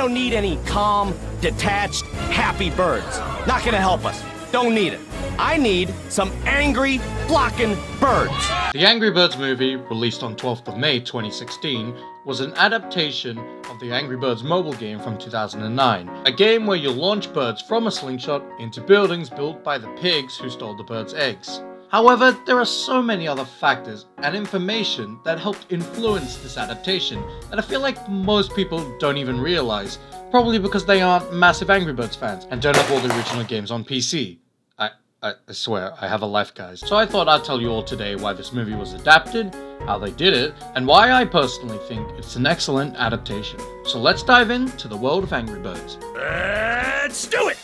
don't need any calm, detached, happy birds. Not gonna help us. Don't need it. I need some angry, flocking birds. The Angry Birds movie, released on 12th of May 2016, was an adaptation of the Angry Birds mobile game from 2009, a game where you launch birds from a slingshot into buildings built by the pigs who stole the birds' eggs. However, there are so many other factors and information that helped influence this adaptation that I feel like most people don't even realize, probably because they aren't massive Angry Birds fans and don't have all the original games on PC. I swear, I have a life, guys. So I thought I'd tell you all today why this movie was adapted, how they did it, and why I personally think it's an excellent adaptation. So let's dive into the world of Angry Birds. Let's do it!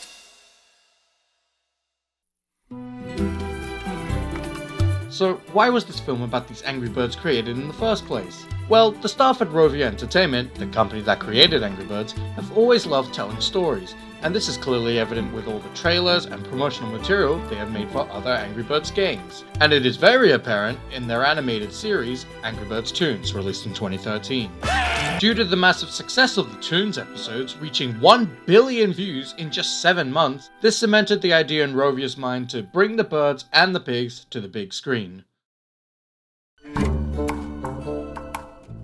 So why was this film about these Angry Birds created in the first place? Well, the staff at Rovio Entertainment, the company that created Angry Birds, have always loved telling stories, and this is clearly evident with all the trailers and promotional material they have made for other Angry Birds games. And it is very apparent in their animated series, Angry Birds Toons, released in 2013. Due to the massive success of the Toons episodes, reaching 1 billion views in just 7 months, this cemented the idea in Rovio's mind to bring the birds and the pigs to the big screen.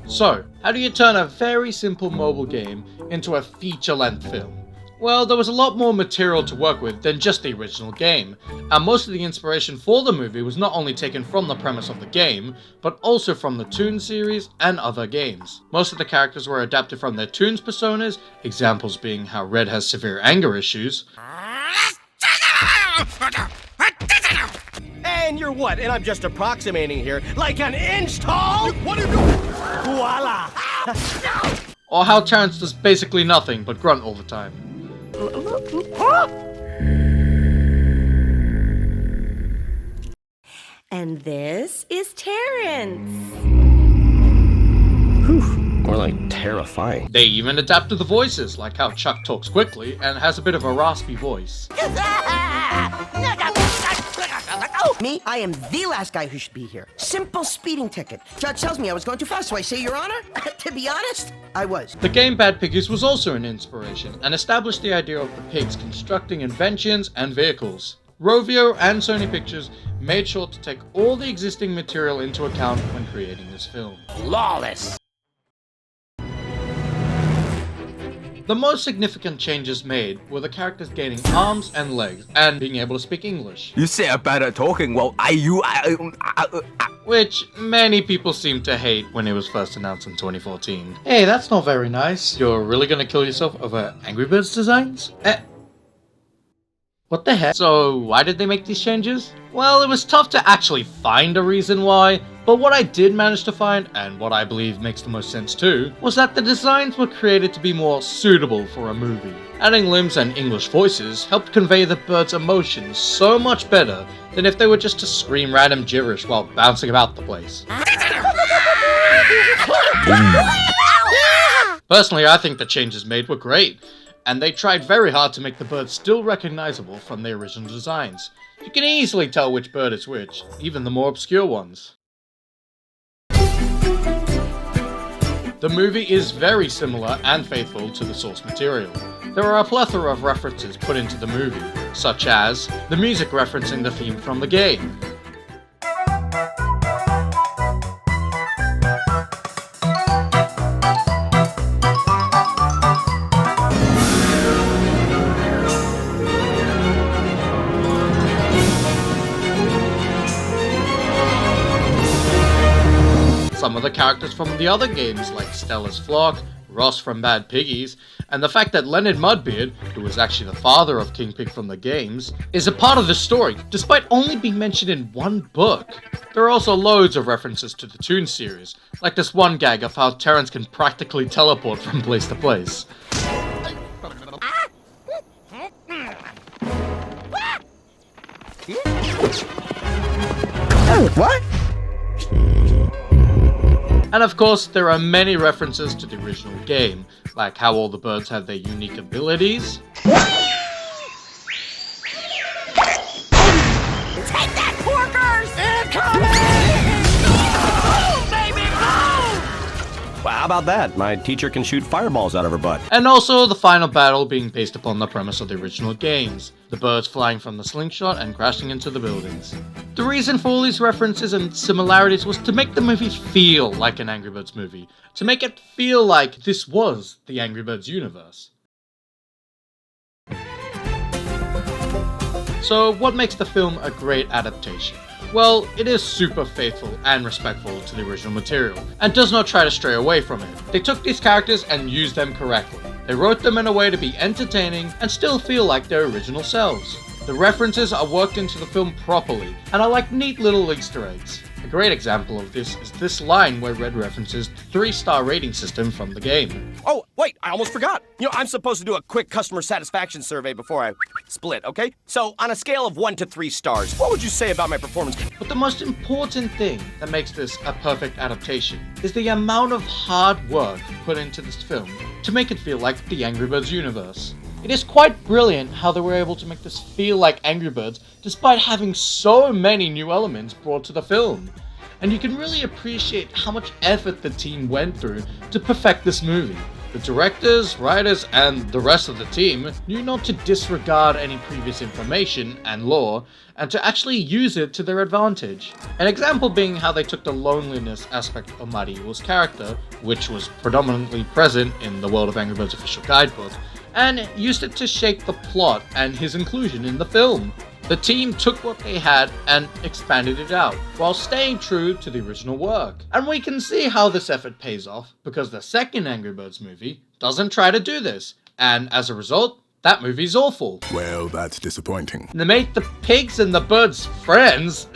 So, how do you turn a very simple mobile game into a feature-length film? Well, there was a lot more material to work with than just the original game, and most of the inspiration for the movie was not only taken from the premise of the game, but also from the Toons series and other games. Most of the characters were adapted from their Toons personas, examples being how Red has severe anger issues. And you're what? And I'm just approximating here, like an inch tall? What are you doing? Voila! Or how Terrence does basically nothing but grunt all the time. And this is Terrence. More like terrifying. They even adapted the voices, like how Chuck talks quickly and has a bit of a raspy voice. Me? I am the last guy who should be here. Simple speeding ticket. Judge tells me I was going too fast, so I say, Your Honor. To be honest, I was. The game Bad Piggies was also an inspiration, and established the idea of the pigs constructing inventions and vehicles. Rovio and Sony Pictures made sure to take all the existing material into account when creating this film. Flawless! The most significant changes made were the characters gaining arms and legs, and being able to speak English. You say I'm bad at talking, well, Which many people seem to hate when it was first announced in 2014. Hey, that's not very nice. You're really gonna kill yourself over Angry Birds designs? What the heck? So why did they make these changes? Well, it was tough to actually find a reason why, but what I did manage to find, and what I believe makes the most sense too, was that the designs were created to be more suitable for a movie. Adding limbs and English voices helped convey the birds' emotions so much better than if they were just to scream random gibberish while bouncing about the place. Personally, I think the changes made were great, and they tried very hard to make the birds still recognizable from the original designs. You can easily tell which bird is which, even the more obscure ones. The movie is very similar and faithful to the source material. There are a plethora of references put into the movie, such as the music referencing the theme from the game, some of the characters from the other games like Stella's Flock, Ross from Bad Piggies, and the fact that Leonard Mudbeard, who was actually the father of King Pig from the games, is a part of the story, despite only being mentioned in one book. There are also loads of references to the Toons series, like this one gag of how Terrence can practically teleport from place to place. What? And of course, there are many references to the original game, like how all the birds have their unique abilities. Take that, porkers! Incoming! Boom, baby, boom! Wow, How about that? My teacher can shoot fireballs out of her butt. And also the final battle being based upon the premise of the original games, the birds flying from the slingshot and crashing into the buildings. The reason for all these references and similarities was to make the movie feel like an Angry Birds movie, to make it feel like this was the Angry Birds universe. So what makes the film a great adaptation? Well, it is super faithful and respectful to the original material, and does not try to stray away from it. They took these characters and used them correctly. They wrote them in a way to be entertaining and still feel like their original selves. The references are worked into the film properly, and are like neat little Easter eggs. A great example of this is this line where Red references the 3-star rating system from the game. Oh, wait, I almost forgot. I'm supposed to do a quick customer satisfaction survey before I split, okay? So, on a scale of 1 to 3 stars, what would you say about my performance? But the most important thing that makes this a perfect adaptation is the amount of hard work put into this film to make it feel like the Angry Birds universe. It is quite brilliant how they were able to make this feel like Angry Birds despite having so many new elements brought to the film. And you can really appreciate how much effort the team went through to perfect this movie. The directors, writers, and the rest of the team knew not to disregard any previous information and lore, and to actually use it to their advantage. An example being how they took the loneliness aspect of Mighty Eagle's character, which was predominantly present in the World of Angry Birds official guidebook, and used it to shape the plot and his inclusion in the film. The team took what they had and expanded it out, while staying true to the original work. And we can see how this effort pays off, because the second Angry Birds movie doesn't try to do this, and as a result, that movie's awful. Well, that's disappointing. They made the pigs and the birds friends,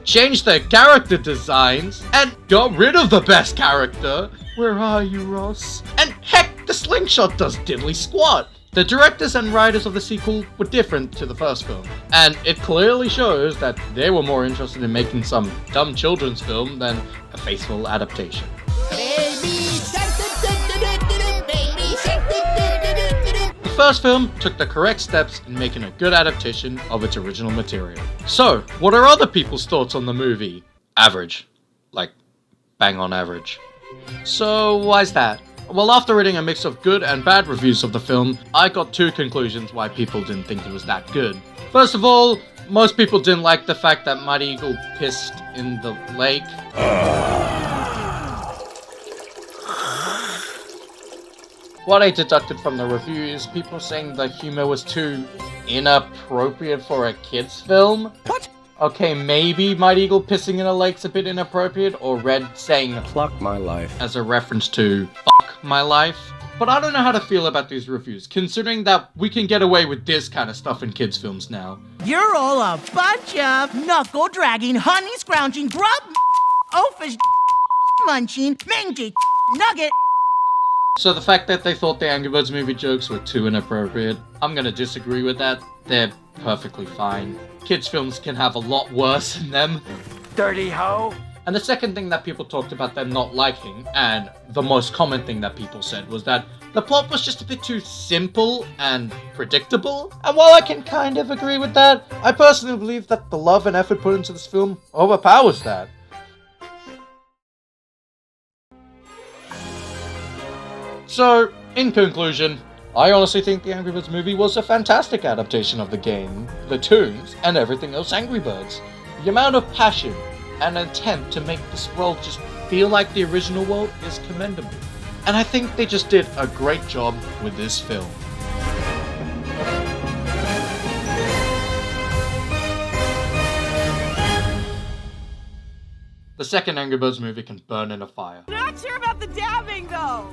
changed their character designs, and got rid of the best character. Where are you, Ross? And heck, the slingshot does diddly squat. The directors and writers of the sequel were different to the first film, and it clearly shows that they were more interested in making some dumb children's film than a faithful adaptation. The first film took the correct steps in making a good adaptation of its original material. So, what are other people's thoughts on the movie? Average. Like, bang on average. So, why's that? Well, after reading a mix of good and bad reviews of the film, I got 2 conclusions why people didn't think it was that good. First of all, most people didn't like the fact that Mighty Eagle pissed in the lake. What I deducted from the reviews, people saying the humor was too inappropriate for a kid's film. What? Okay, maybe Mighty Eagle pissing in a lake's a bit inappropriate, or Red saying Pluck my life. as a reference to fuck my life. But I don't know how to feel about these reviews, considering that we can get away with this kind of stuff in kids' films now. You're all a bunch of knuckle-dragging, honey-scrounging, grub oafish munching, mangy nugget. So the fact that they thought the Angry Birds movie jokes were too inappropriate, I'm gonna disagree with that. They're perfectly fine. Kids' films can have a lot worse in them. Dirty hoe. And the second thing that people talked about them not liking, and the most common thing that people said, was that the plot was just a bit too simple and predictable. And while I can kind of agree with that, I personally believe that the love and effort put into this film overpowers that. So, in conclusion, I honestly think the Angry Birds movie was a fantastic adaptation of the game, the tunes, and everything else Angry Birds. The amount of passion and attempt to make this world just feel like the original world is commendable. And I think they just did a great job with this film. The second Angry Birds movie can burn in a fire. Not sure about the dabbing, though.